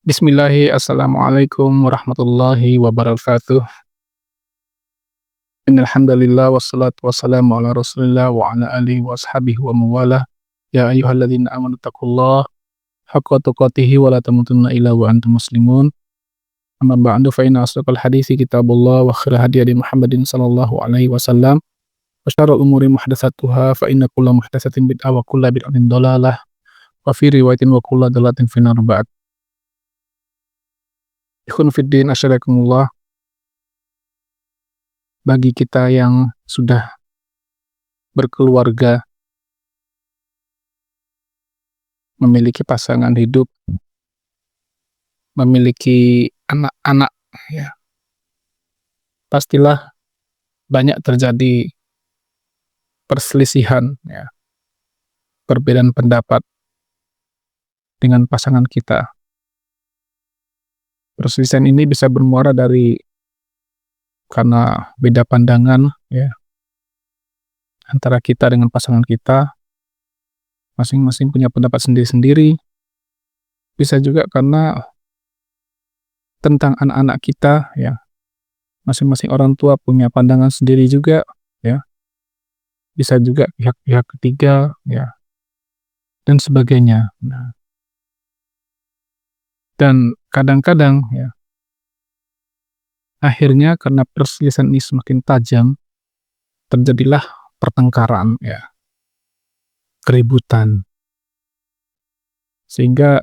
Assalamualaikum warahmatullahi wabarakatuh. Innal hamdalillah wassalatu wassalamu ala Rasulillah wa ala alihi wa ashabihi wa mawalah. Ya ayyuhalladzina amanu taqullaha haqqa tuqatih wa la tamutunna illa wa antum muslimun. Amma ba'du fa inna asdaqal hadithi kitabullah wa khairal hadi hadi Muhammadin sallallahu alaihi wasallam. Wa syarrul umuri muhdatsatuha fa inna kulla muhdatsatin bid'ah wa kulla bid'atin dhalalah. Wa fi riwayatin wa kulla dhalalatin finnar ba'd. Ikhwan fiddin asyarakumullah. Bagi kita yang sudah berkeluarga, memiliki pasangan hidup, memiliki anak-anak, ya, pastilah banyak terjadi perselisihan, ya, perbedaan pendapat dengan pasangan kita. Perselisihan ini bisa bermuara dari karena beda pandangan, ya, antara kita dengan pasangan kita, masing-masing punya pendapat sendiri-sendiri. Bisa juga karena tentang anak-anak kita, ya, masing-masing orang tua punya pandangan sendiri juga, ya. Bisa juga pihak-pihak ketiga, ya, dan sebagainya. Nah, dan kadang-kadang, ya, akhirnya karena perselisihan ini semakin tajam, terjadilah pertengkaran, ya, keributan. Sehingga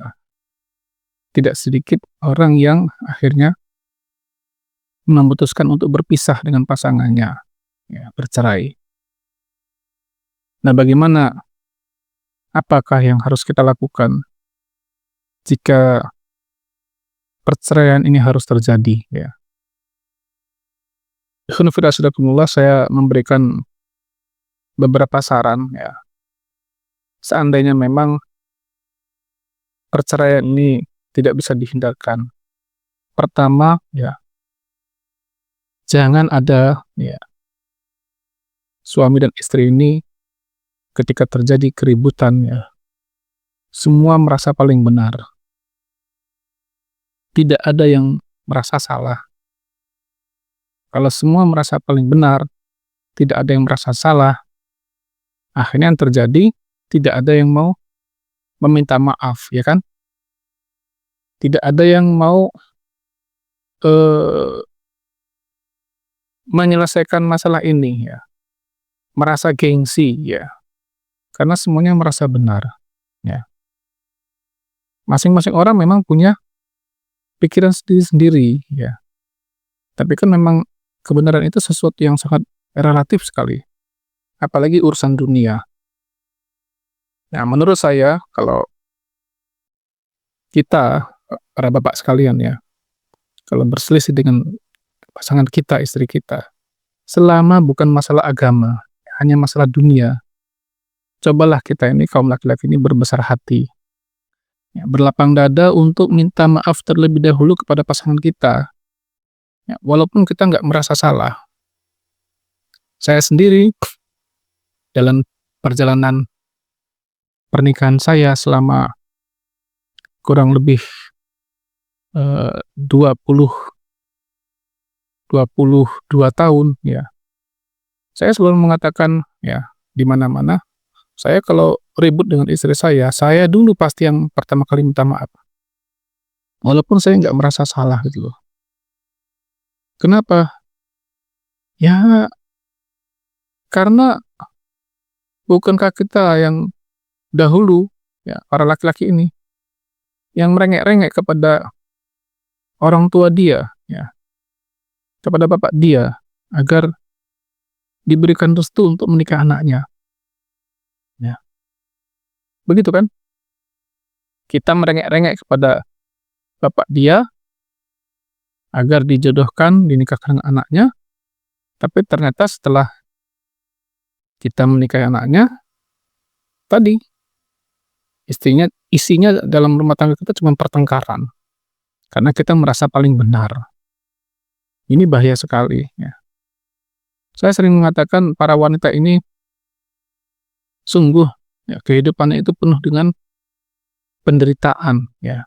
tidak sedikit orang yang akhirnya memutuskan untuk berpisah dengan pasangannya, ya, bercerai. Nah, bagaimana, apakah yang harus kita lakukan jika perceraian ini harus terjadi, ya? Ikhwan fillah asyadakumullah, saya memberikan beberapa saran, ya. Seandainya memang perceraian ini tidak bisa dihindarkan. Pertama, ya, jangan ada, ya, suami dan istri ini ketika terjadi keributan, ya, semua merasa paling benar. Tidak ada yang merasa salah. Kalau semua merasa paling benar, tidak ada yang merasa salah, akhirnya yang terjadi tidak ada yang mau meminta maaf, ya kan? Tidak ada yang mau menyelesaikan masalah ini, ya, merasa gengsi, ya, karena semuanya merasa benar, ya. Masing-masing orang memang punya pikiran sendiri-sendiri, ya. Tapi kan memang kebenaran itu sesuatu yang sangat relatif sekali, apalagi urusan dunia. Nah, menurut saya kalau kita, para bapak sekalian, ya, kalau berselisih dengan pasangan kita, istri kita, selama bukan masalah agama, hanya masalah dunia, cobalah kita ini, kaum laki-laki ini berbesar hati, ya, berlapang dada untuk minta maaf terlebih dahulu kepada pasangan kita, ya, walaupun kita nggak merasa salah. Saya sendiri, dalam perjalanan pernikahan saya selama kurang lebih 22 tahun, ya, saya selalu mengatakan, ya, di mana-mana, saya kalau ribut dengan istri saya dulu pasti yang pertama kali minta maaf. Walaupun saya nggak merasa salah gitu loh. Kenapa? Ya, karena bukankah kita yang dahulu, ya, para laki-laki ini, yang merengek-rengek kepada orang tua dia, ya, kepada bapak dia, agar diberikan restu untuk menikah anaknya. Ya. Begitu kan? Kita merengek-rengek kepada bapak dia agar dijodohkan, dinikahkan dengan anaknya, tapi ternyata setelah kita menikahi anaknya, tadi isinya dalam rumah tangga kita cuma pertengkaran, karena kita merasa paling benar. Ini bahaya sekali, ya. Saya sering mengatakan para wanita ini sungguh, ya, kehidupannya itu penuh dengan penderitaan, ya.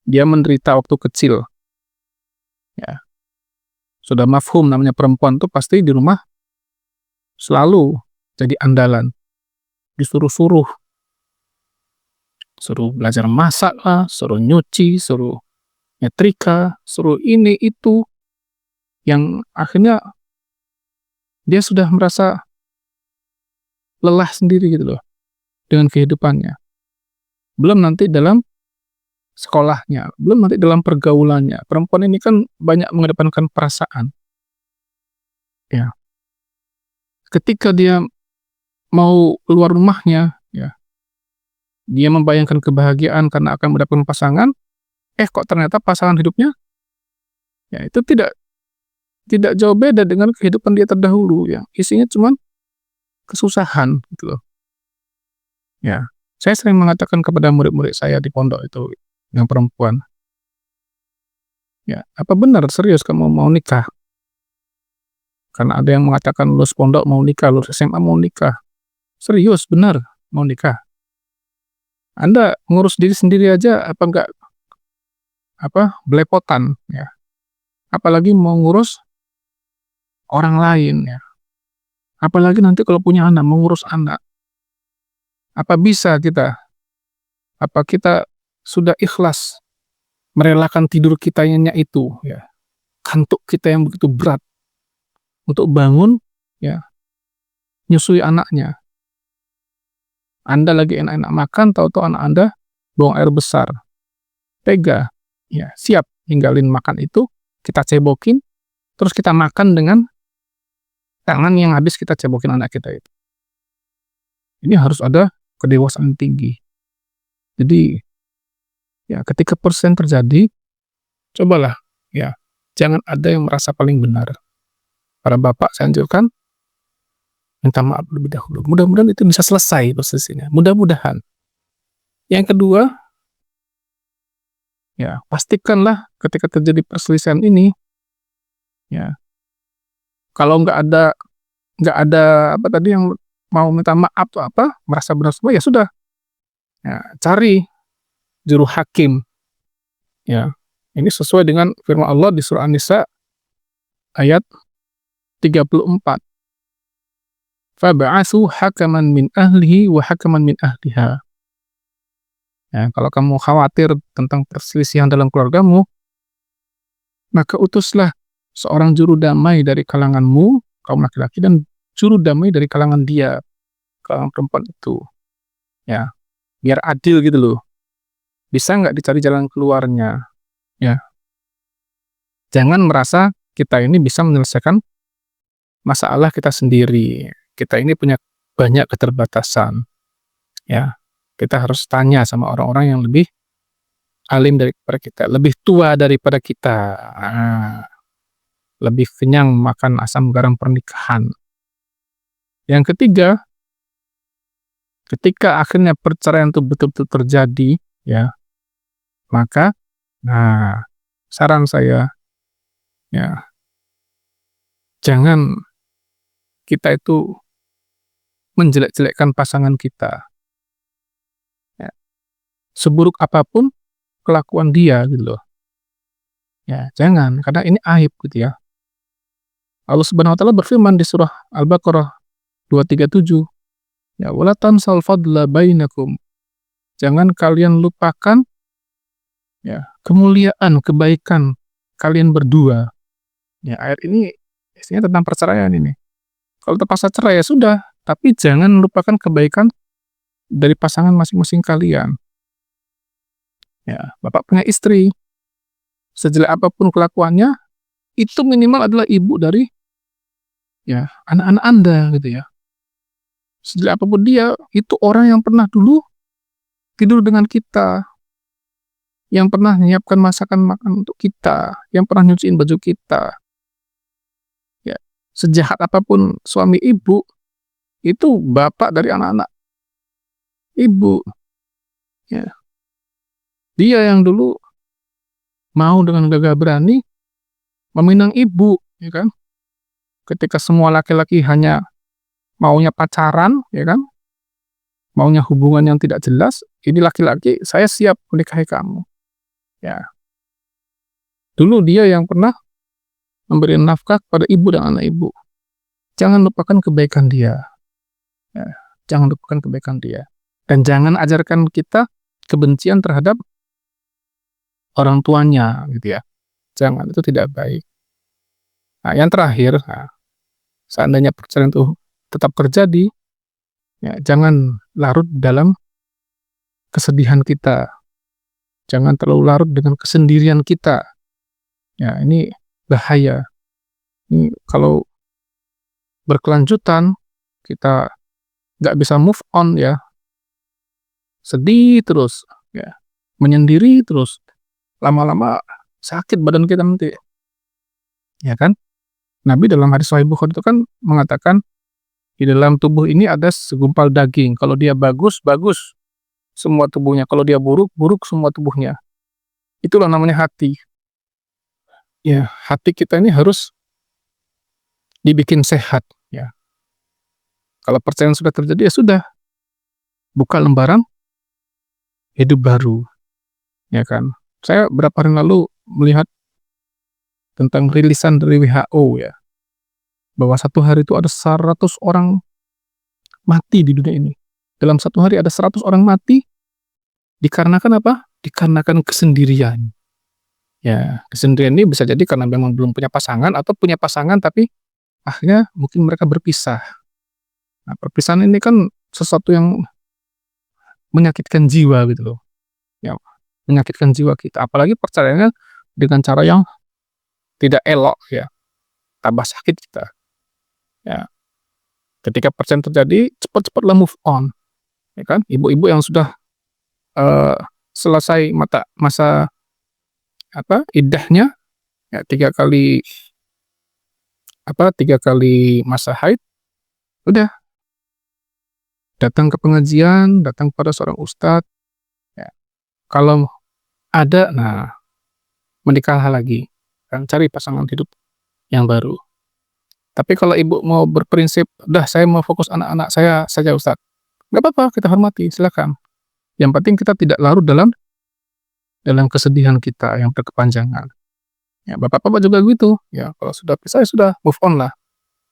dia menderita waktu kecil, ya. Sudah mafhum namanya perempuan tuh pasti di rumah selalu jadi andalan, disuruh-suruh, suruh belajar masak lah, suruh nyuci, suruh nyetrika, suruh ini itu, yang akhirnya dia sudah merasa lelah sendiri gitu loh dengan kehidupannya. Belum nanti dalam sekolahnya, belum nanti dalam pergaulannya. Perempuan ini kan banyak mengedepankan perasaan, ya. Ketika dia mau keluar rumahnya, ya, dia membayangkan kebahagiaan karena akan mendapatkan pasangan, kok ternyata pasangan hidupnya, ya itu tidak tidak jauh beda dengan kehidupan dia terdahulu, yang isinya cuman kesusahan gitu loh. Ya, saya sering mengatakan kepada murid-murid saya di pondok itu yang perempuan, ya, "Apa benar serius kamu mau nikah?" Karena ada yang mengatakan lulus pondok mau nikah, lulus SMA mau nikah. Serius, benar mau nikah? Anda ngurus diri sendiri aja apa enggak, belepotan ya, apalagi mau ngurus orang lain ya. Apalagi nanti kalau punya anak, mau ngurus anak. Apa bisa kita, apa kita sudah ikhlas merelakan tidur kitanya itu ya, kantuk kita yang begitu berat untuk bangun ya, nyusui anaknya. Anda lagi enak-enak makan, tahu-tahu anak Anda buang air besar. Tega, ya, siap ninggalin makan itu, kita cebokin, terus kita makan dengan tangan yang habis kita cebokin anak kita itu. Ini harus ada kedewasaan tinggi. Jadi, ya ketika persen terjadi, cobalah, ya, jangan ada yang merasa paling benar. Para bapak saya anjurkan, minta maaf lebih dahulu. Mudah-mudahan itu bisa selesai prosesnya. Mudah-mudahan. Yang kedua, ya pastikanlah ketika terjadi perselisihan ini, ya kalau nggak ada apa tadi yang mau minta maaf atau apa, merasa benar semua, ya sudah, ya cari juru hakim, ya. Ini sesuai dengan firman Allah di surah An-Nisa ayat 34. Fab'atsu hakaman min ahlihi wa hakaman min ahliha. Ya, kalau kamu khawatir tentang perselisihan dalam keluargamu, maka utuslah seorang juru damai dari kalanganmu, kaum laki-laki, dan juru damai dari kalangan dia, kalangan perempuan itu. Ya, biar adil gitu loh. Bisa nggak dicari jalan keluarnya? Ya, jangan merasa kita ini bisa menyelesaikan masalah kita sendiri. Kita ini punya banyak keterbatasan. Ya, kita harus tanya sama orang-orang yang lebih alim daripada kita, lebih tua daripada kita, lebih kenyang makan asam garam pernikahan. Yang ketiga, ketika akhirnya perceraian itu betul-betul terjadi, ya, maka, saran saya, ya, jangan kita itu menjelek-jelekkan pasangan kita. Ya, seburuk apapun kelakuan dia gitu loh. Ya, jangan, karena ini aib gitu ya. Allah Subhanahu wa taala berfirman di surah Al-Baqarah 237, ya, wala tansal fadla bainakum. Jangan kalian lupakan ya kemuliaan, kebaikan kalian berdua. Ya, ayat ini isinya tentang perceraian ini. Kalau terpaksa cerai ya sudah, tapi jangan lupakan kebaikan dari pasangan masing-masing kalian. Ya, Bapak punya istri, sejelek apapun kelakuannya, itu minimal adalah ibu dari ya anak-anak Anda gitu ya. Sejelek apapun dia, itu orang yang pernah dulu tidur dengan kita, yang pernah menyiapkan masakan makan untuk kita, yang pernah nyuciin baju kita. Ya, sejahat apapun suami ibu, itu bapak dari anak-anak ibu. Ya, dia yang dulu mau dengan gagah berani meminang ibu, ya kan? Ketika semua laki-laki hanya maunya pacaran, ya kan? Maunya hubungan yang tidak jelas, ini laki-laki, saya siap menikahi kamu. Ya, dulu dia yang pernah memberi nafkah kepada ibu dan anak ibu. Jangan lupakan kebaikan dia, ya, jangan lupakan kebaikan dia. Dan jangan ajarkan kita kebencian terhadap orang tuanya, gitu ya. Jangan, itu tidak baik. Nah, yang terakhir, nah, seandainya perceraian itu tetap terjadi, ya, jangan larut dalam kesedihan kita, jangan terlalu larut dengan kesendirian kita. Ya, ini bahaya. Ini kalau berkelanjutan, kita nggak bisa move on ya, sedih terus, ya, menyendiri terus, lama-lama sakit badan kita nanti, ya kan? Nabi dalam hadis Sahih Bukhari itu kan mengatakan, di dalam tubuh ini ada segumpal daging, kalau dia bagus, bagus semua tubuhnya, kalau dia buruk, buruk semua tubuhnya. Itulah namanya hati. Ya, hati kita ini harus dibikin sehat, ya. Kalau perceraian sudah terjadi, ya sudah, buka lembaran hidup baru, ya kan. Saya beberapa hari lalu melihat tentang rilisan dari WHO ya, bahwa satu hari itu ada 100 orang mati di dunia ini. Dalam satu hari ada 100 orang mati dikarenakan apa? Dikarenakan kesendirian. Ya, kesendirian ini bisa jadi karena memang belum punya pasangan atau punya pasangan tapi akhirnya mungkin mereka berpisah. Nah, perpisahan ini kan sesuatu yang menyakitkan jiwa gitu loh. Ya, menyakitkan jiwa kita. Apalagi perceraiannya dengan cara yang tidak elok ya, tambah sakit kita. Ya, ketika perceraian terjadi, cepat-cepatlah move on, ya kan? Ibu-ibu yang sudah selesai masa apa iddahnya, ya 3 kali apa 3 kali masa haid, udah datang ke pengajian, datang kepada seorang ustadz, ya. Kalau ada, nah menikahlah lagi, kan cari pasangan hidup yang baru. Tapi kalau ibu mau berprinsip, "Udah saya mau fokus anak-anak saya saja Ustadz," nggak apa-apa, kita hormati, silakan. Yang penting kita tidak larut dalam kesedihan kita yang berkepanjangan. Ya, bapak-bapak juga gitu, ya kalau sudah pisah, ya sudah, move on lah.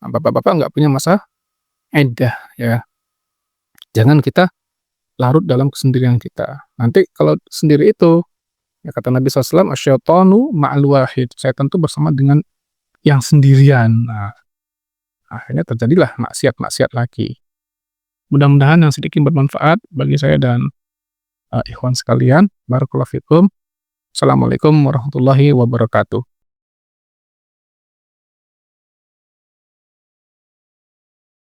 Nah, bapak-bapak nggak punya masa iddah, ya. Jangan kita larut dalam kesendirian kita. Nanti kalau sendiri itu, ya kata Nabi SAW, "Asyaitonu ma'al wahid." Setan itu bersama dengan yang sendirian. Nah, akhirnya terjadilah maksiat-maksiat lagi. Mudah-mudahan yang sedikit bermanfaat bagi saya dan ikhwan sekalian. Barakallahu fikum. Assalamualaikum warahmatullahi wabarakatuh.